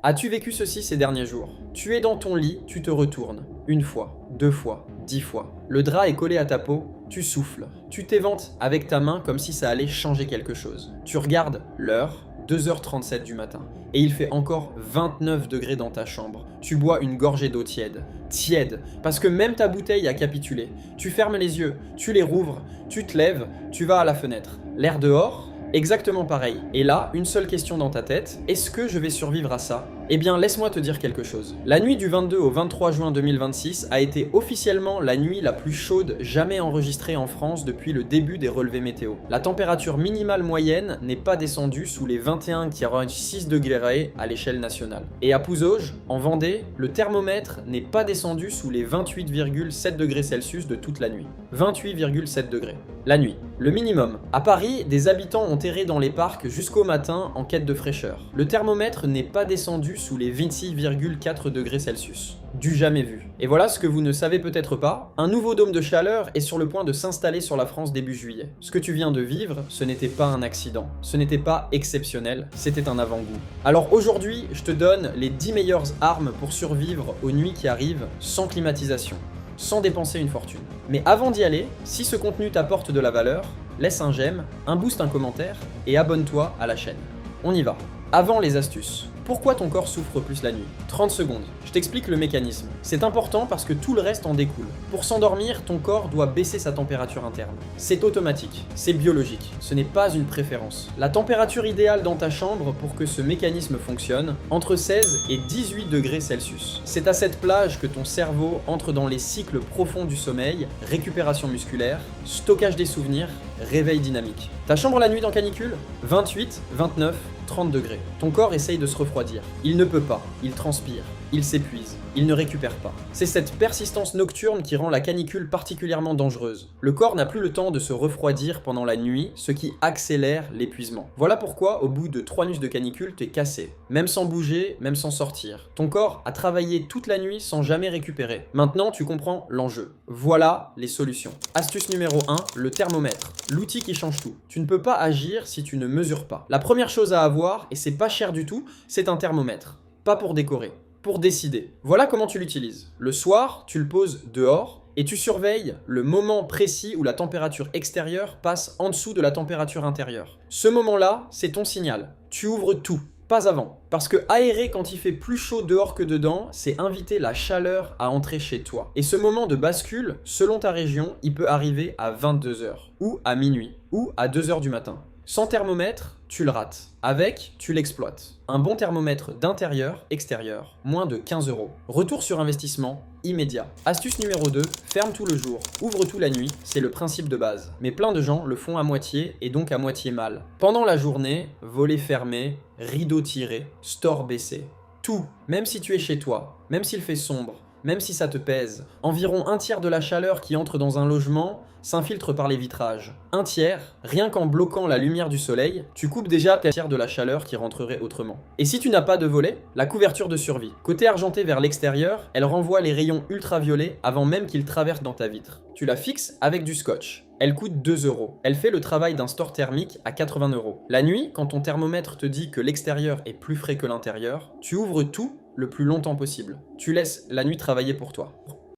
As-tu vécu ceci ces derniers jours? Tu es dans ton lit, tu te retournes. Une fois, deux fois, 10 fois. Le drap est collé à ta peau, tu souffles. Tu t'éventes avec ta main comme si ça allait changer quelque chose. Tu regardes l'heure, 2h37 du matin. Et il fait encore 29 degrés dans ta chambre. Tu bois une gorgée d'eau tiède. Tiède, parce que même ta bouteille a capitulé. Tu fermes les yeux, tu les rouvres, tu te lèves, tu vas à la fenêtre. L'air dehors, exactement pareil. Et là, une seule question dans ta tête, est-ce que je vais survivre à ça? Eh bien, laisse-moi te dire quelque chose. La nuit du 22 au 23 juin 2026 a été officiellement la nuit la plus chaude jamais enregistrée en France depuis le début des relevés météo. La température minimale moyenne n'est pas descendue sous les 21,6 degrés à l'échelle nationale. Et à Pouzauges, en Vendée, le thermomètre n'est pas descendu sous les 28,7 degrés Celsius de toute la nuit. 28,7 degrés. La nuit. Le minimum. À Paris, des habitants ont erré dans les parcs jusqu'au matin en quête de fraîcheur. Le thermomètre n'est pas descendu sous les 26,4 degrés Celsius. Du jamais vu. Et voilà ce que vous ne savez peut-être pas, un nouveau dôme de chaleur est sur le point de s'installer sur la France début juillet. Ce que tu viens de vivre, ce n'était pas un accident, ce n'était pas exceptionnel, c'était un avant-goût. Alors aujourd'hui, je te donne les 10 meilleures armes pour survivre aux nuits qui arrivent sans climatisation, sans dépenser une fortune. Mais avant d'y aller, si ce contenu t'apporte de la valeur, laisse un j'aime, un boost, un commentaire et abonne-toi à la chaîne. On y va. Avant les astuces. Pourquoi ton corps souffre plus la nuit? 30 secondes. Je t'explique le mécanisme. C'est important parce que tout le reste en découle. Pour s'endormir, ton corps doit baisser sa température interne. C'est automatique, c'est biologique, ce n'est pas une préférence. La température idéale dans ta chambre pour que ce mécanisme fonctionne, entre 16 et 18 degrés Celsius. C'est à cette plage que ton cerveau entre dans les cycles profonds du sommeil, récupération musculaire, stockage des souvenirs, réveil dynamique. Ta chambre la nuit dans canicule? 28, 29, 30 degrés. Ton corps essaye de se refroidir. Il ne peut pas, il transpire, il s'épuise, il ne récupère pas. C'est cette persistance nocturne qui rend la canicule particulièrement dangereuse. Le corps n'a plus le temps de se refroidir pendant la nuit, ce qui accélère l'épuisement. Voilà pourquoi, au bout de 3 nuits de canicule, t'es cassé. Même sans bouger, même sans sortir. Ton corps a travaillé toute la nuit sans jamais récupérer. Maintenant, tu comprends l'enjeu. Voilà les solutions. Astuce numéro 1, le thermomètre. L'outil qui change tout. Tu ne peux pas agir si tu ne mesures pas. La première chose à avoir, et c'est pas cher du tout, c'est un thermomètre. Pas pour décorer, pour décider. Voilà comment tu l'utilises. Le soir, tu le poses dehors et tu surveilles le moment précis où la température extérieure passe en dessous de la température intérieure. Ce moment-là, c'est ton signal. Tu ouvres tout. Pas avant. Parce que aérer quand il fait plus chaud dehors que dedans, c'est inviter la chaleur à entrer chez toi. Et ce moment de bascule, selon ta région, il peut arriver à 22h, ou à minuit, ou à 2h du matin. Sans thermomètre, tu le rates. Avec, tu l'exploites. Un bon thermomètre d'intérieur, extérieur, moins de 15 €. Retour sur investissement immédiat. Astuce numéro 2, ferme tout le jour, ouvre tout la nuit, c'est le principe de base. Mais plein de gens le font à moitié et donc à moitié mal. Pendant la journée, volets fermés, rideaux tirés, store baissé. Tout, même si tu es chez toi, même s'il fait sombre, même si ça te pèse. Environ un tiers de la chaleur qui entre dans un logement s'infiltre par les vitrages. Un tiers, rien qu'en bloquant la lumière du soleil, tu coupes déjà un tiers de la chaleur qui rentrerait autrement. Et si tu n'as pas de volet, la couverture de survie. Côté argenté vers l'extérieur, elle renvoie les rayons ultraviolets avant même qu'ils traversent dans ta vitre. Tu la fixes avec du scotch. Elle coûte 2 €. Elle fait le travail d'un store thermique à 80 €. La nuit, quand ton thermomètre te dit que l'extérieur est plus frais que l'intérieur, tu ouvres tout le plus longtemps possible. Tu laisses la nuit travailler pour toi.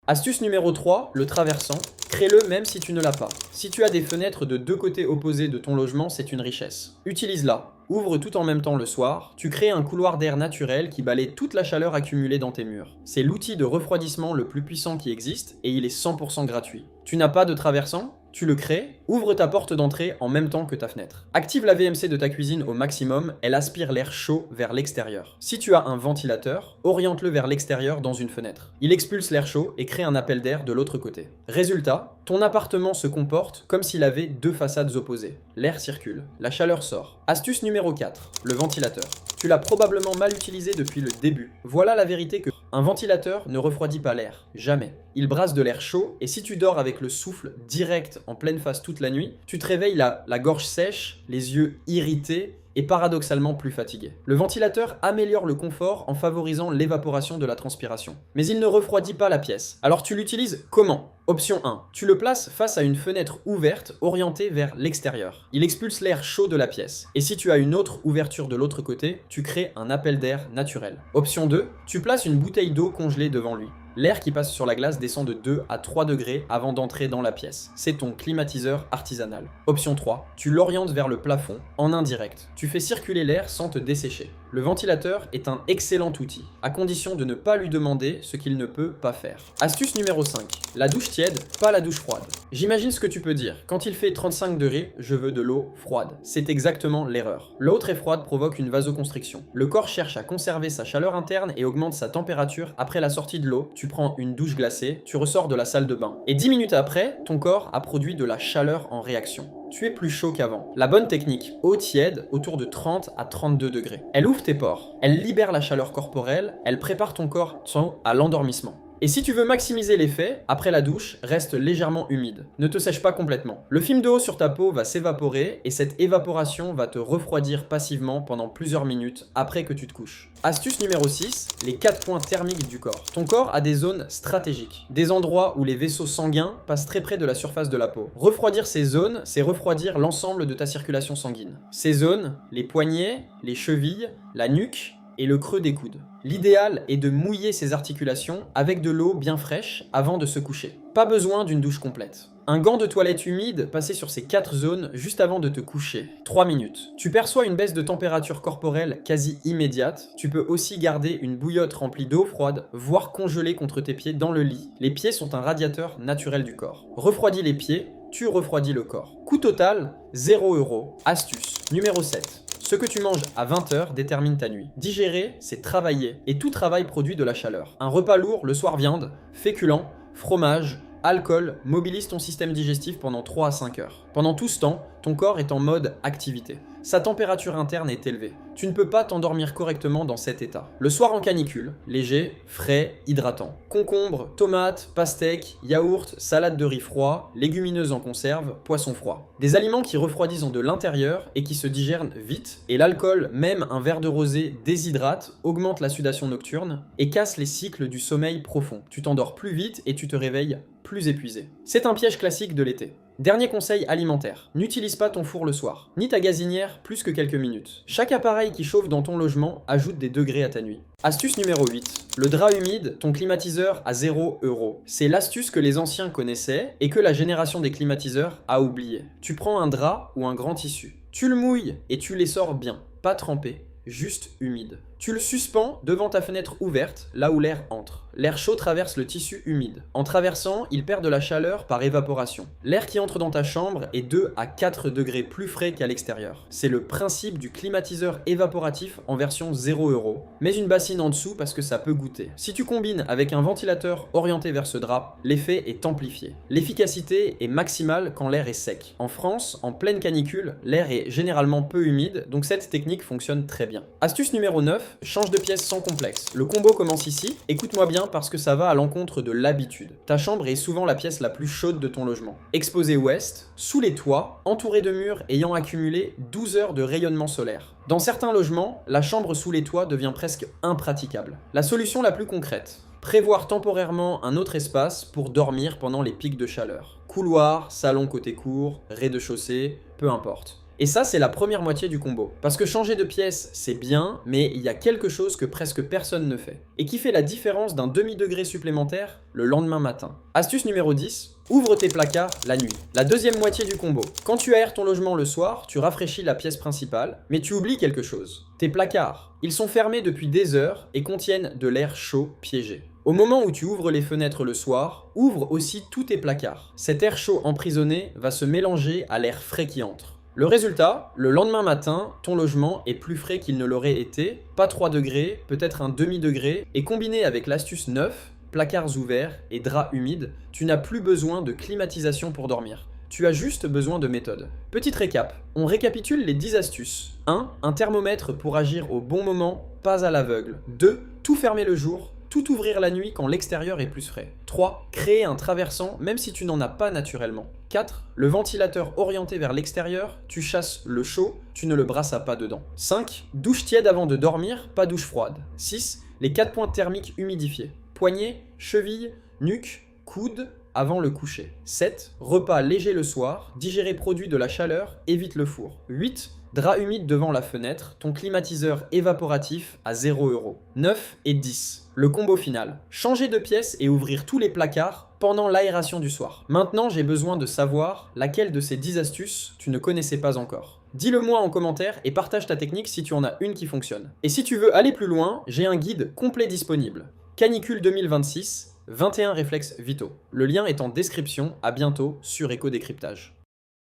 Astuce numéro 3, le traversant. Crée-le même si tu ne l'as pas. Si tu as des fenêtres de deux côtés opposés de ton logement, c'est une richesse. Utilise-la. Ouvre tout en même temps le soir. Tu crées un couloir d'air naturel qui balaie toute la chaleur accumulée dans tes murs. C'est l'outil de refroidissement le plus puissant qui existe et il est 100% gratuit. Tu n'as pas de traversant? Tu le crées, ouvre ta porte d'entrée en même temps que ta fenêtre. Active la VMC de ta cuisine au maximum, elle aspire l'air chaud vers l'extérieur. Si tu as un ventilateur, oriente-le vers l'extérieur dans une fenêtre. Il expulse l'air chaud et crée un appel d'air de l'autre côté. Résultat, ton appartement se comporte comme s'il avait deux façades opposées. L'air circule, la chaleur sort. Astuce numéro 4, le ventilateur. Tu l'as probablement mal utilisé depuis le début. Voilà la vérité que un ventilateur ne refroidit pas l'air, jamais. Il brasse de l'air chaud et si tu dors avec le souffle direct en pleine face toute la nuit, tu te réveilles la gorge sèche, les yeux irrités et paradoxalement plus fatigué. Le ventilateur améliore le confort en favorisant l'évaporation de la transpiration. Mais il ne refroidit pas la pièce. Alors tu l'utilises comment ? Option 1. Tu le places face à une fenêtre ouverte orientée vers l'extérieur. Il expulse l'air chaud de la pièce. Et si tu as une autre ouverture de l'autre côté, tu crées un appel d'air naturel. Option 2. Tu places une bouteille d'eau congelée devant lui. L'air qui passe sur la glace descend de 2 à 3 degrés avant d'entrer dans la pièce. C'est ton climatiseur artisanal. Option 3. Tu l'orientes vers le plafond, en indirect. Tu fais circuler l'air sans te dessécher. Le ventilateur est un excellent outil, à condition de ne pas lui demander ce qu'il ne peut pas faire. Astuce numéro 5. La douche tiède, pas la douche froide. J'imagine ce que tu peux dire. Quand il fait 35 degrés, je veux de l'eau froide. C'est exactement l'erreur. L'eau très froide provoque une vasoconstriction. Le corps cherche à conserver sa chaleur interne et augmente sa température après la sortie de l'eau. Tu prends une douche glacée, tu ressors de la salle de bain. Et 10 minutes après, ton corps a produit de la chaleur en réaction. Tu es plus chaud qu'avant. La bonne technique, eau tiède autour de 30 à 32 degrés. Elle ouvre tes pores, elle libère la chaleur corporelle, elle prépare ton corps à l'endormissement. Et si tu veux maximiser l'effet, après la douche, reste légèrement humide. Ne te sèche pas complètement. Le film de eau sur ta peau va s'évaporer et cette évaporation va te refroidir passivement pendant plusieurs minutes après que tu te couches. Astuce numéro 6, les 4 points thermiques du corps. Ton corps a des zones stratégiques, des endroits où les vaisseaux sanguins passent très près de la surface de la peau. Refroidir ces zones, c'est refroidir l'ensemble de ta circulation sanguine. Ces zones, les poignets, les chevilles, la nuque et le creux des coudes. L'idéal est de mouiller ces articulations avec de l'eau bien fraîche avant de se coucher. Pas besoin d'une douche complète. Un gant de toilette humide passé sur ces 4 zones juste avant de te coucher. 3 minutes. Tu perçois une baisse de température corporelle quasi immédiate. Tu peux aussi garder une bouillotte remplie d'eau froide, voire congelée contre tes pieds dans le lit. Les pieds sont un radiateur naturel du corps. Refroidis les pieds, tu refroidis le corps. Coût total, 0 €. Astuce numéro 7. Ce que tu manges à 20h détermine ta nuit. Digérer, c'est travailler, et tout travail produit de la chaleur. Un repas lourd, le soir viande, féculents, fromage, alcool mobilise ton système digestif pendant 3 à 5 heures. Pendant tout ce temps, ton corps est en mode activité. Sa température interne est élevée. Tu ne peux pas t'endormir correctement dans cet état. Le soir en canicule, léger, frais, hydratant. Concombre, tomates, pastèques, yaourt, salade de riz froid, légumineuses en conserve, poisson froid. Des aliments qui refroidissent de l'intérieur et qui se digèrent vite. Et l'alcool, même un verre de rosé, déshydrate, augmente la sudation nocturne et casse les cycles du sommeil profond. Tu t'endors plus vite et tu te réveilles plus épuisé. C'est un piège classique de l'été. Dernier conseil alimentaire, n'utilise pas ton four le soir, ni ta gazinière plus que quelques minutes. Chaque appareil qui chauffe dans ton logement ajoute des degrés à ta nuit. Astuce numéro 8, le drap humide, ton climatiseur à 0 €. C'est l'astuce que les anciens connaissaient et que la génération des climatiseurs a oublié. Tu prends un drap ou un grand tissu, tu le mouilles et tu l'essores bien, pas trempé, juste humide. Tu le suspends devant ta fenêtre ouverte, là où l'air entre. L'air chaud traverse le tissu humide. En traversant, il perd de la chaleur par évaporation. L'air qui entre dans ta chambre est 2 à 4 degrés plus frais qu'à l'extérieur. C'est le principe du climatiseur évaporatif en version 0 €. Mets une bassine en dessous parce que ça peut goûter. Si tu combines avec un ventilateur orienté vers ce drap, l'effet est amplifié. L'efficacité est maximale quand l'air est sec. En France, en pleine canicule, l'air est généralement peu humide, donc cette technique fonctionne très bien. Astuce numéro 9, change de pièce sans complexe. Le combo commence ici. Écoute-moi bien parce que ça va à l'encontre de l'habitude. Ta chambre est souvent la pièce la plus chaude de ton logement. Exposée ouest, sous les toits, entourée de murs ayant accumulé 12 heures de rayonnement solaire. Dans certains logements, la chambre sous les toits devient presque impraticable. La solution la plus concrète, prévoir temporairement un autre espace pour dormir pendant les pics de chaleur. Couloir, salon côté cour, rez-de-chaussée, peu importe. Et ça, c'est la première moitié du combo. Parce que changer de pièce, c'est bien, mais il y a quelque chose que presque personne ne fait. Et qui fait la différence d'un demi-degré supplémentaire le lendemain matin. Astuce numéro 10, ouvre tes placards la nuit. La deuxième moitié du combo. Quand tu aères ton logement le soir, tu rafraîchis la pièce principale, mais tu oublies quelque chose. Tes placards. Ils sont fermés depuis des heures et contiennent de l'air chaud piégé. Au moment où tu ouvres les fenêtres le soir, ouvre aussi tous tes placards. Cet air chaud emprisonné va se mélanger à l'air frais qui entre. Le résultat, le lendemain matin, ton logement est plus frais qu'il ne l'aurait été, pas 3 degrés, peut-être un demi-degré, et combiné avec l'astuce 9, placards ouverts et draps humides, tu n'as plus besoin de climatisation pour dormir. Tu as juste besoin de méthode. Petite récap, on récapitule les 10 astuces. 1. Un thermomètre pour agir au bon moment, pas à l'aveugle. 2. Tout fermer le jour, Tout ouvrir la nuit quand l'extérieur est plus frais. 3. Créer un traversant même si tu n'en as pas naturellement. 4. Le ventilateur orienté vers l'extérieur, tu chasses le chaud, tu ne le brasses pas dedans. 5. Douche tiède avant de dormir, pas douche froide. 6. Les 4 points thermiques humidifiés. Poignets, chevilles, nuque, coude, avant le coucher. 7. Repas léger le soir, digérer produit de la chaleur, évite le four. 8. Drap humide devant la fenêtre, ton climatiseur évaporatif à 0 €. 9 et 10. Le combo final. Changer de pièce et ouvrir tous les placards pendant l'aération du soir. Maintenant, j'ai besoin de savoir laquelle de ces 10 astuces tu ne connaissais pas encore. Dis-le moi en commentaire et partage ta technique si tu en as une qui fonctionne. Et si tu veux aller plus loin, j'ai un guide complet disponible. Canicule 2026, 21 réflexes vitaux. Le lien est en description, à bientôt sur Éco-Décryptage.